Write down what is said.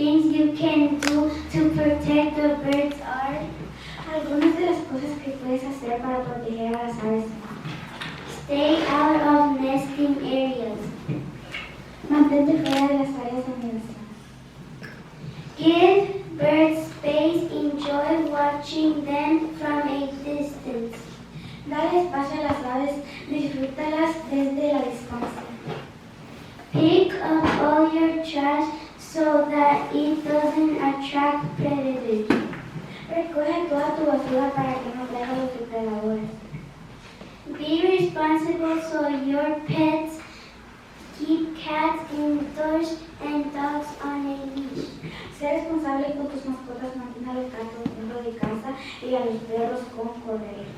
things you can do to protect the birds are? Algunas de las cosas que puedes hacer para proteger a las aves. Stay out of nesting areas. Mantente fuera de las áreas de anidación. Give birds space. Enjoy watching them from a distance. Dale espacio a las aves. Disfrútalas desde la distancia. Pick up all your trash so that it doesn't attract predators. Recoge toda tu basura para que no traiga los depredadores. Be responsible so your pets keep cats indoors and dogs on a leash. Sé responsable con tus mascotas, mantén a los gatos dentro de casa y a los perros con correa.